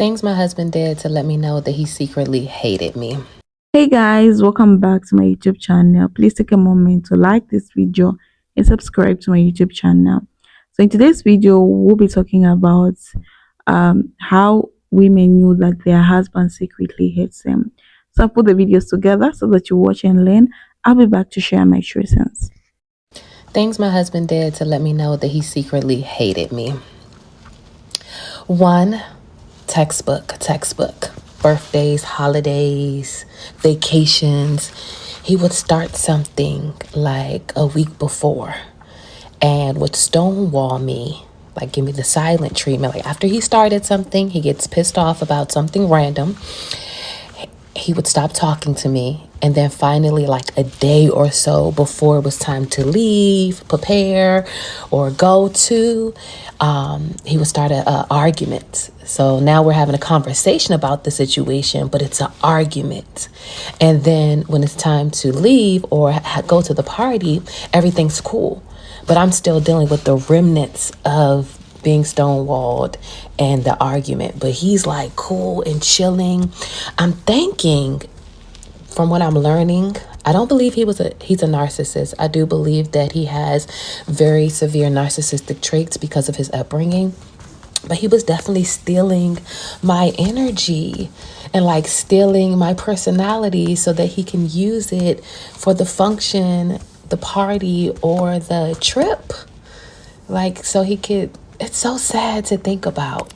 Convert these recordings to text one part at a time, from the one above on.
Things my husband did to let me know that he secretly hated me. Hey guys, welcome back to my YouTube channel. Please take a moment to like this video and subscribe to my YouTube channel. So in today's video, we'll be talking about how women knew that their husband secretly hates them. So I put the videos together so that you watch and learn. I'll be back to share my reasons. Things my husband did to let me know that he secretly hated me. One, textbook. Birthdays, holidays, vacations. He would start something like a week before and would stonewall me, like give me the silent treatment. Like after he started something, he gets pissed off about something random. He would stop talking to me. And then finally, like a day or so before it was time to leave, prepare, or go to, he would start an argument. So now we're having a conversation about the situation, but it's an argument. And then when it's time to leave or go to the party, everything's cool. But I'm still dealing with the remnants of being stonewalled and the argument. But he's like cool and chilling. I'm thinking, from what I'm learning, I don't believe he's a narcissist. I do believe that he has very severe narcissistic traits because of his upbringing. But he was definitely stealing my energy and like stealing my personality so that he can use it for the function, the party, or the trip. Like, so he could, it's so sad to think about.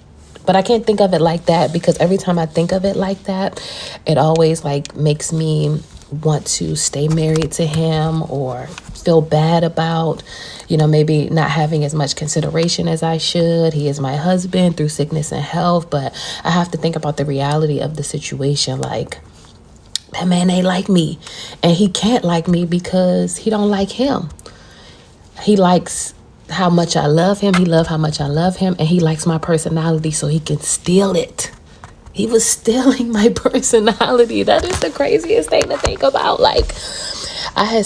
But I can't think of it like that because every time I think of it like that, it always like makes me want to stay married to him or feel bad about, maybe not having as much consideration as I should. He is my husband through sickness and health, but I have to think about the reality of the situation. Like, that man ain't like me, and he can't like me because he don't like him. He likes how much I love him. He loves how much I love him, and he likes my personality, so he can steal it. He was stealing my personality. That is the craziest thing to think about. Like, I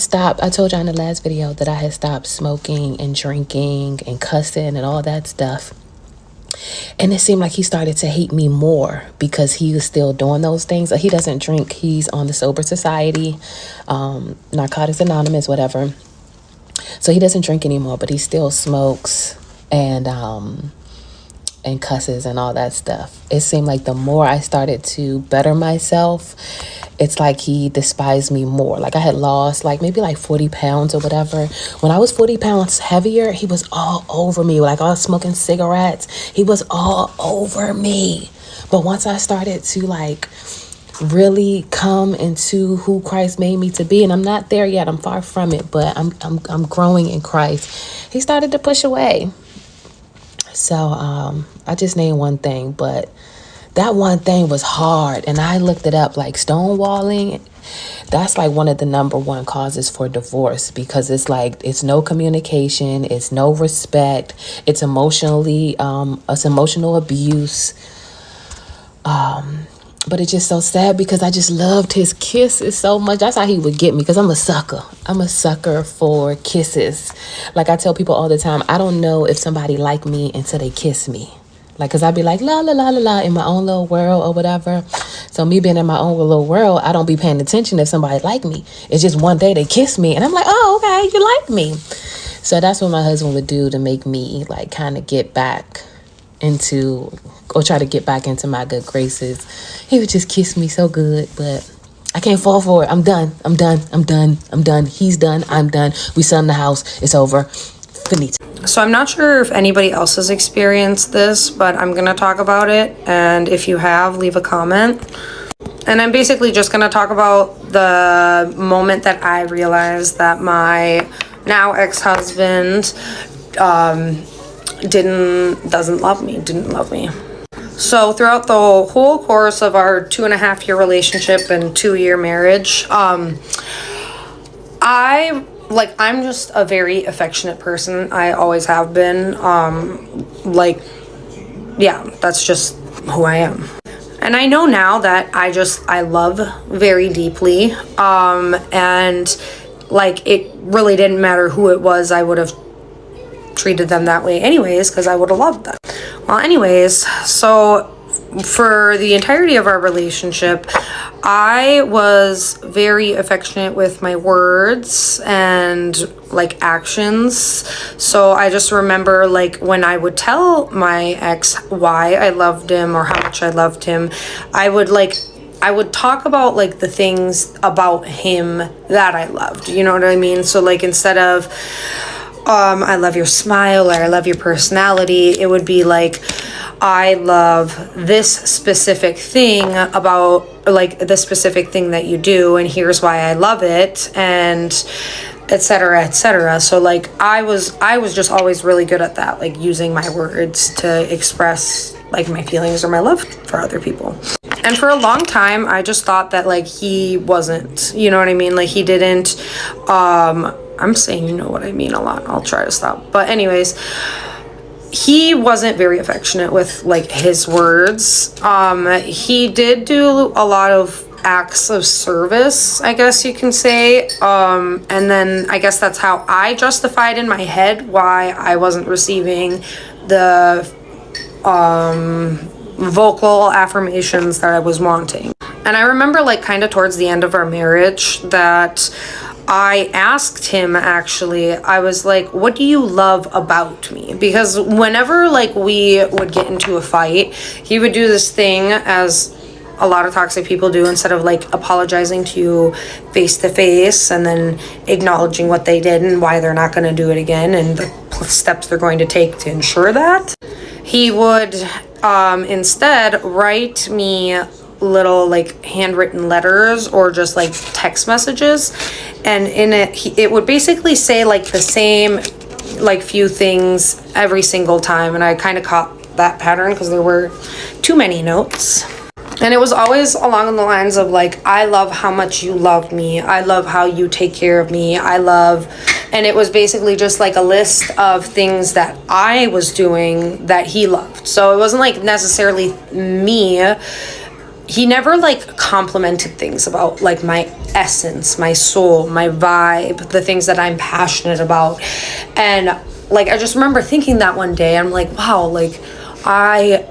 told y'all in the last video that I had stopped smoking and drinking and cussing and all that stuff. And it seemed like he started to hate me more because he was still doing those things. He doesn't drink. He's on the Sober Society, Narcotics Anonymous, whatever. So he doesn't drink anymore, but he still smokes and cusses and all that stuff. It seemed like the more I started to better myself, it's like he despised me more. Like I had lost like maybe like 40 pounds or whatever. When I was 40 pounds heavier, he was all over me. Like I was smoking cigarettes. He was all over me. But once I started to like really come into who Christ made me to be, and I'm not there yet, I'm far from it, but I'm growing in Christ, he started to push away. So I just named one thing, but that one thing was hard, and I looked it up. Like stonewalling, that's like one of the number one causes for divorce, because it's like it's no communication, it's no respect, it's emotional abuse. But it's just so sad because I just loved his kisses so much. That's how he would get me, because I'm a sucker. I'm a sucker for kisses. Like I tell people all the time, I don't know if somebody like me until they kiss me. Like, because I'd be like, la, la, la, la, la, in my own little world or whatever. So me being in my own little world, I don't be paying attention if somebody like me. It's just one day they kiss me and I'm like, oh, okay, you like me. So that's what my husband would do to make me like kind of get back into, or try to get back into my good graces. He would just kiss me so good, but I can't fall for it. I'm done. He's done. I'm done. We selling the house. It's over. Finito. So I'm not sure if anybody else has experienced this, but I'm gonna talk about it, and if you have, leave a comment. And I'm basically just gonna talk about the moment that I realized that my now ex-husband didn't love me. So throughout the whole course of our 2.5-year relationship and 2-year marriage, I'm just a very affectionate person. I always have been. That's just who I am. And I know now that I love very deeply. And like it really didn't matter who it was, I would have treated them that way anyways, because I would have loved them. Well, anyways, so for the entirety of our relationship, I was very affectionate with my words and like actions. So I just remember like when I would tell my ex why I loved him or how much I loved him, I would talk about like the things about him that I loved. You know what I mean? So like instead of I love your smile or I love your personality, it would be like, I love this specific thing about like the specific thing that you do, and here's why I love it, and etc., etc. So like I was just always really good at that, like using my words to express like my feelings or my love for other people. And for a long time I just thought that like he wasn't, you know what I mean, like he didn't I'm saying you know what I mean a lot. I'll try to stop. But anyways, he wasn't very affectionate with like his words. He did do a lot of acts of service, I guess you can say. And then I guess that's how I justified in my head why I wasn't receiving the vocal affirmations that I was wanting. And I remember like kind of towards the end of our marriage that I asked him, actually, I was like, what do you love about me? Because whenever like we would get into a fight, he would do this thing, as a lot of toxic people do, instead of like apologizing to you face to face and then acknowledging what they did and why they're not going to do it again and the steps they're going to take to ensure that. He would instead write me little like handwritten letters or just like text messages, and in it it would basically say like the same like few things every single time, and I kind of caught that pattern because there were too many notes. And it was always along the lines of like, I love how much you love me, I love how you take care of me, and it was basically just like a list of things that I was doing that he loved. So it wasn't like necessarily me. He never like complimented things about like my essence, my soul, my vibe, the things that I'm passionate about. And like I just remember thinking that one day, I'm like, wow, like I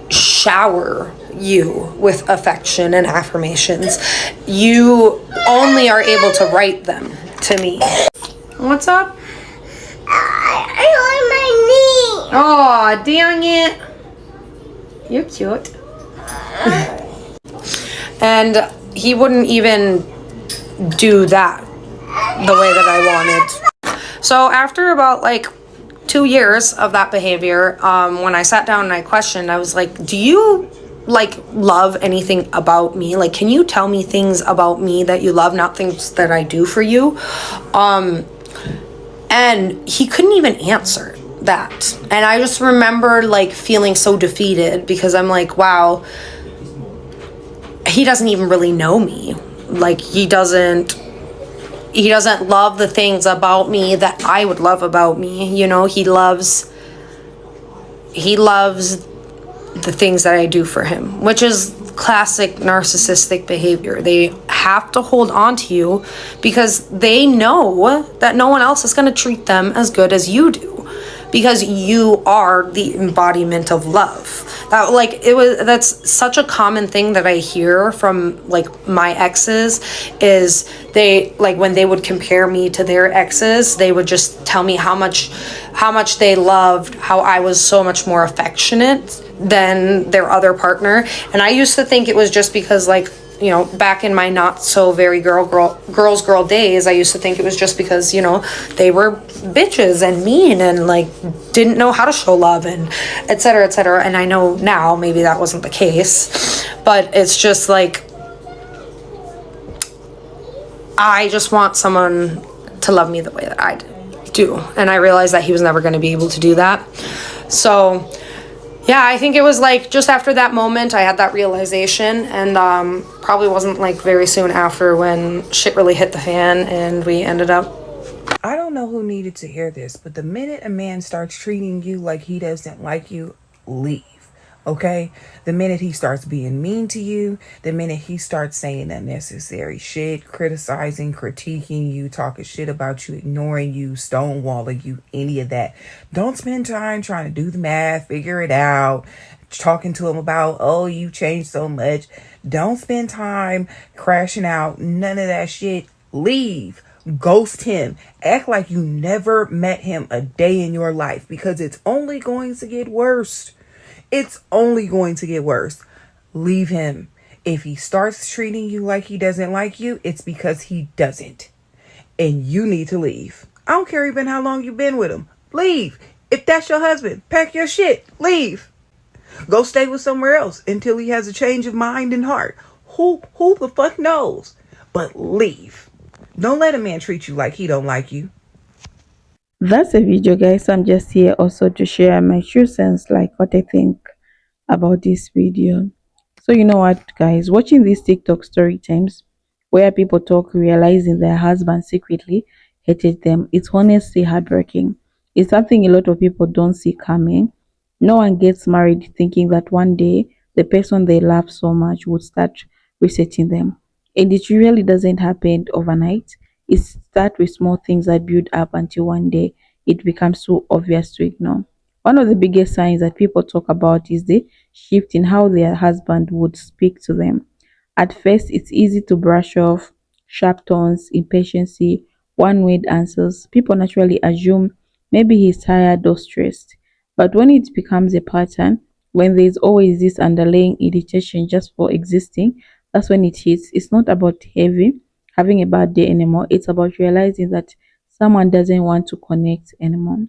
shower you with affection and affirmations. You only are able to write them to me. What's up? I on my knee. Oh, dang it. You're cute. And he wouldn't even do that the way that I wanted. So after about like 2 years of that behavior, when I sat down and I questioned, I was like, do you like love anything about me? Like, can you tell me things about me that you love, not things that I do for you? And he couldn't even answer that. And I just remember like feeling so defeated because I'm like, wow, he doesn't even really know me. Like he doesn't love the things about me that I would love about me. You know, he loves the things that I do for him, which is classic narcissistic behavior. They have to hold on to you because they know that no one else is going to treat them as good as you do, because you are the embodiment of love. That's such a common thing that I hear from like my exes, is they like when they would compare me to their exes, they would just tell me how much they loved how I was so much more affectionate than their other partner. And I used to think it was just because, like, you know, back in my not so very girl days, I used to think it was just because, you know, they were bitches and mean and like didn't know how to show love and et cetera, et cetera. And I know now maybe that wasn't the case, but it's just like, I just want someone to love me the way that I do. And I realized that he was never going to be able to do that. So yeah, I think it was like just after that moment I had that realization, and probably wasn't like very soon after when shit really hit the fan and we ended up. I don't know who needed to hear this, but the minute a man starts treating you like he doesn't like you, leave. Okay? The minute he starts being mean to you, the minute he starts saying unnecessary shit, criticizing, critiquing you, talking shit about you, ignoring you, stonewalling you, any of that. Don't spend time trying to do the math, figure it out, talking to him about, oh, you changed so much. Don't spend time crashing out. None of that shit. Leave. Ghost him. Act like you never met him a day in your life, because it's only going to get worse. It's only going to get worse. Leave him. If he starts treating you like he doesn't like you, it's because he doesn't. And you need to leave. I don't care even how long you've been with him. Leave. If that's your husband, pack your shit. Leave. Go stay with somewhere else until he has a change of mind and heart. Who the fuck knows? But leave. Don't let a man treat you like he don't like you. That's a video, guys. I'm just here also to share my true sense, like what I think about this video. So you know what, guys, watching these TikTok story times where people talk realizing their husband secretly hated them, it's honestly heartbreaking. It's something a lot of people don't see coming. No one gets married thinking that one day the person they love so much would start resetting them. And it really doesn't happen overnight. It starts with small things that build up until one day it becomes so obvious to ignore. One of the biggest signs that people talk about is the shift in how their husband would speak to them. At first, it's easy to brush off sharp tones, impatience, one word answers. People naturally assume maybe he's tired or stressed. But when it becomes a pattern, when there's always this underlying irritation just for existing, that's when it hits. It's not about having a bad day anymore. It's about realizing that someone doesn't want to connect anymore.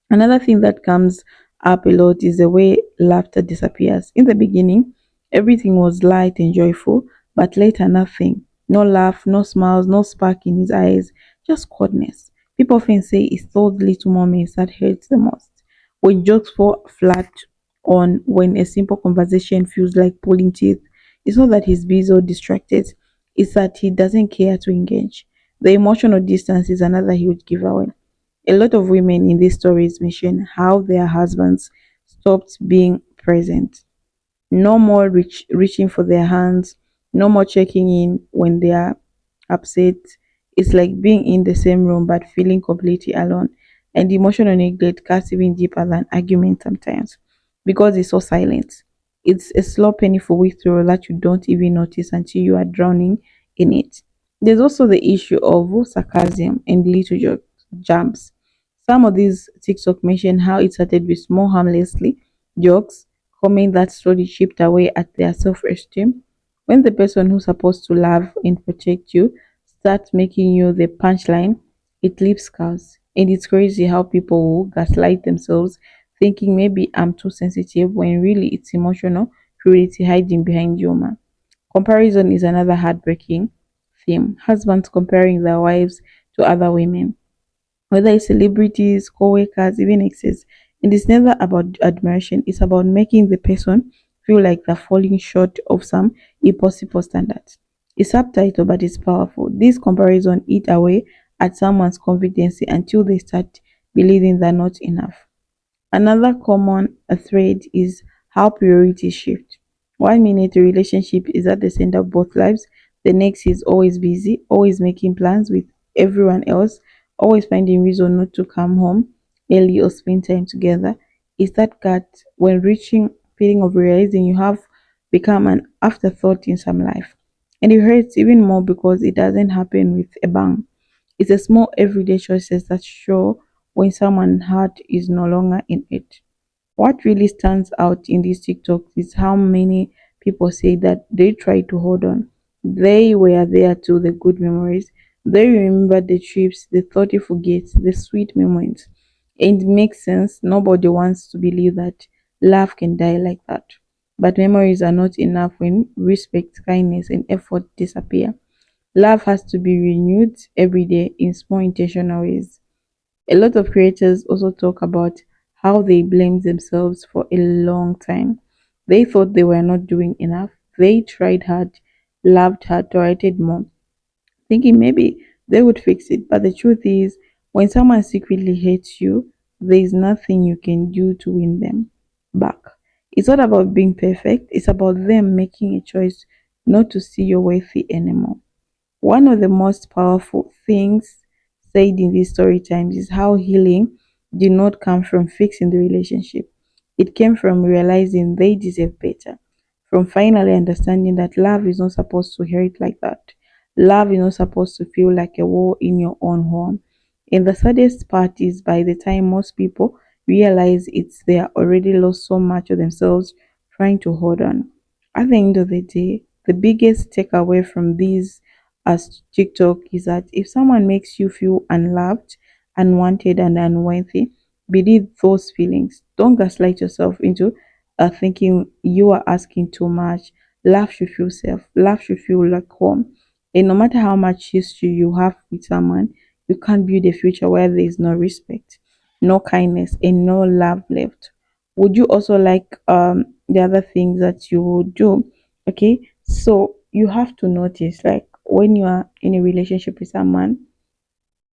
Another thing that comes up a lot is the way laughter disappears. In the beginning, everything was light and joyful, but later nothing. No laugh, no smiles, no spark in his eyes, just coldness. People often say it's those little moments that hurt the most. When jokes fall flat on when a simple conversation feels like pulling teeth, it's not that he's busy or distracted, it's that he doesn't care to engage. The emotional distance is another huge giveaway. A lot of women in these stories mention how their husbands stopped being present. No more reaching for their hands, no more checking in when they are upset. It's like being in the same room but feeling completely alone. And the emotional neglect cuts even deeper than argument sometimes because it's so silent. It's a slow, painful withdrawal that you don't even notice until you are drowning in it. There's also the issue of sarcasm and little jumps. Some of these TikTok mention how it started with small harmlessly jokes, comment that slowly chipped away at their self-esteem. When the person who's supposed to love and protect you starts making you the punchline, it leaves scars. And it's crazy how people will gaslight themselves, thinking maybe I'm too sensitive when really it's emotional cruelty hiding behind humor. Comparison is another heartbreaking theme. Husbands comparing their wives to other women, whether it's celebrities, co-workers, even exes. And it's never about admiration, it's about making the person feel like they're falling short of some impossible standards. It's subtitle, but it's powerful. This comparison eat away at someone's confidence until they start believing they're not enough. Another common thread is how priorities shift. One minute a relationship is at the center of both lives, the next is always busy, always making plans with everyone else, always finding reason not to come home early or spend time together. Is that gut when reaching feeling of realizing you have become an afterthought in some life. And it hurts even more because it doesn't happen with a bang. It's a small everyday choices that show when someone's heart is no longer in it. What really stands out in this TikTok is how many people say that they try to hold on. They were there to the good memories. They remember the trips, the thoughtful gifts, the sweet moments. And it makes sense. Nobody wants to believe that love can die like that. But memories are not enough when respect, kindness, and effort disappear. Love has to be renewed every day in small intentional ways. A lot of creators also talk about how they blamed themselves for a long time. They thought they were not doing enough. They tried hard, loved hard, tolerated more, thinking maybe they would fix it. But the truth is, when someone secretly hates you, there is nothing you can do to win them back. It's not about being perfect, it's about them making a choice not to see you worthy anymore. One of the most powerful things said in these story times is how healing did not come from fixing the relationship. It came from realizing they deserve better, from finally understanding that love is not supposed to hurt like that. Love is not supposed to feel like a war in your own home. And the saddest part is by the time most people realize it's they are already lost so much of themselves trying to hold on. At the end of the day, the biggest takeaway from these as TikTok is that if someone makes you feel unloved, unwanted, and unworthy, believe those feelings. Don't gaslight yourself into thinking you are asking too much. Love should feel safe. Love should feel like home. And no matter how much history you have with someone, you can't build a future where there is no respect, no kindness, and no love left. Would you also like the other things that you would do? Okay, so you have to notice, like when you are in a relationship with someone,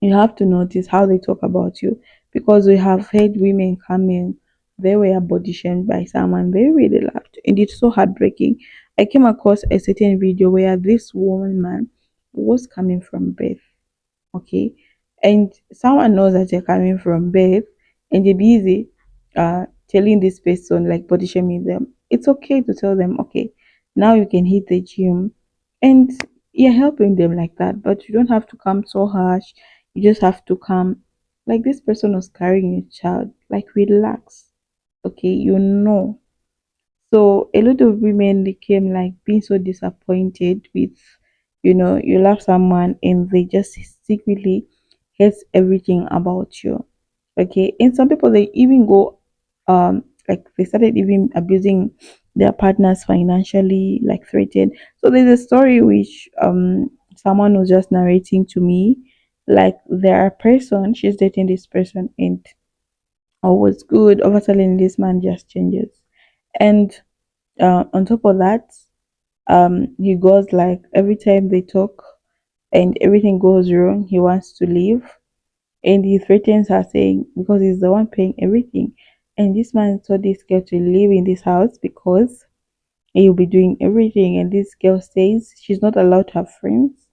you have to notice how they talk about you, because we have heard women come in, they were body shamed by someone they really loved, and it's so heartbreaking. I came across a certain video where this woman man was coming from birth, okay, and someone knows that you're coming from birth, and you're busy telling this person, like body shaming them. It's okay to tell them, okay, now you can hit the gym, and you're helping them like that, but you don't have to come so harsh. You just have to come like this person was carrying a child, like relax, okay, so a lot of women became like being so disappointed with, you love someone and they just secretly hate everything about you. Okay. And some people they even go like they started even abusing their partners financially, like threatened. So there's a story which someone was just narrating to me. Like there are person, she's dating this person and all was good. Over suddenly this man just changes. And on top of that, he goes like every time they talk and everything goes wrong, he wants to leave, and he threatens her, saying because he's the one paying everything, and this man told this girl to live in this house because he'll be doing everything, and this girl says she's not allowed to have friends,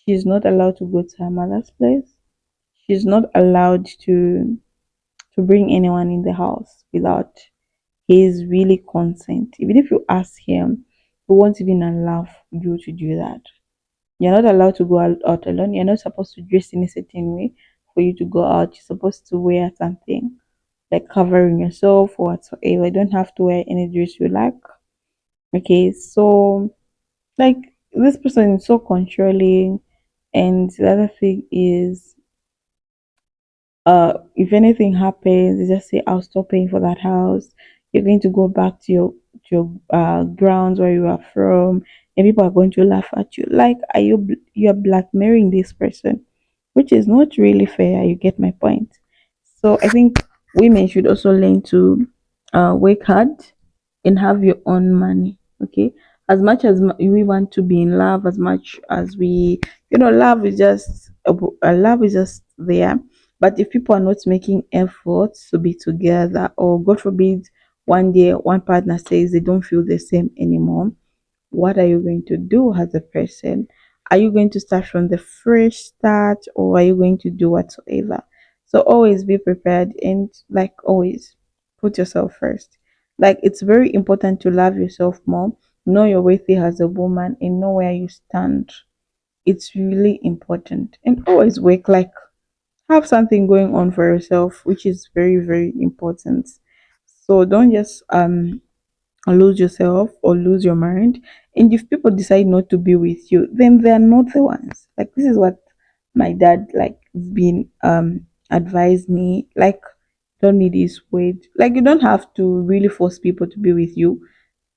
she's not allowed to go to her mother's place, she's not allowed to bring anyone in the house without his really consent. Even if you ask him, he won't even allow you to do that. You're not allowed to go out alone. You're not supposed to dress in a certain way for you to go out. You're supposed to wear something like covering yourself or whatsoever. You don't have to wear any dress you like. Okay, so like this person is so controlling, and the other thing is if anything happens, they just say I'll stop paying for that house, you're going to go back to your grounds where you are from, and people are going to laugh at you. Like, you're blackmailing this person, which is not really fair. You get my point? So I think women should also learn to work hard and have your own money. Okay, as much as we want to be in love, as much as we, love is just love is just there. But if people are not making efforts to be together, or God forbid, one day one partner says they don't feel the same anymore, what are you going to do as a person? Are you going to start from the fresh start, or are you going to do whatsoever? So always be prepared, and like always, put yourself first. Like it's very important to love yourself more, know your worth as a woman, and know where you stand. It's really important, and always work, like have something going on for yourself, which is very, very important. So don't just lose yourself or lose your mind. And if people decide not to be with you, then they're not the ones. Like this is what my dad like been advised me. Like don't need this weight. Like you don't have to really force people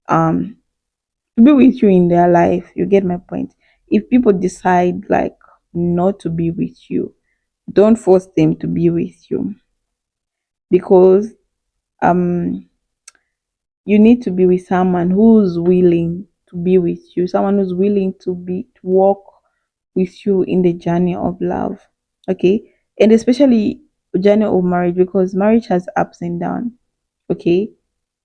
um to be with you in their life. You get my point. If people decide like not to be with you, don't force them to be with you, because um you need to be with someone who's willing to be with you, someone who's willing to walk with you in the journey of love. Okay, and especially journey of marriage, because marriage has ups and downs. Okay,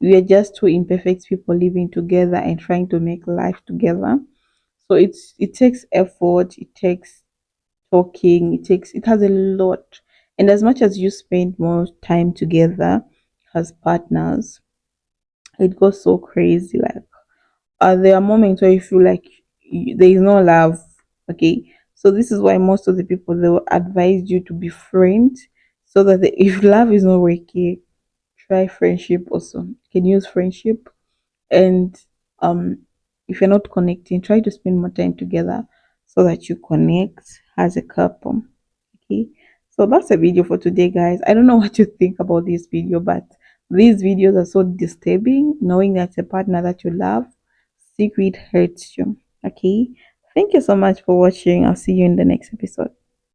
we are just two imperfect people living together and trying to make life together. So it takes effort, it takes talking, it has a lot. And as much as you spend more time together, as partners, it goes so crazy. Like, there are moments where you feel like there is no love. Okay, so this is why most of the people, they will advise you to be friends, so that if love is not working, try friendship also. You can use friendship. And um if you're not connecting, try to spend more time together so that you connect as a couple. Okay, so that's a video for today, guys. I don't know what you think about this video, but these videos are so disturbing, knowing that a partner that you love secret hurts you. Okay, thank you so much for watching. I'll see you in the next episode.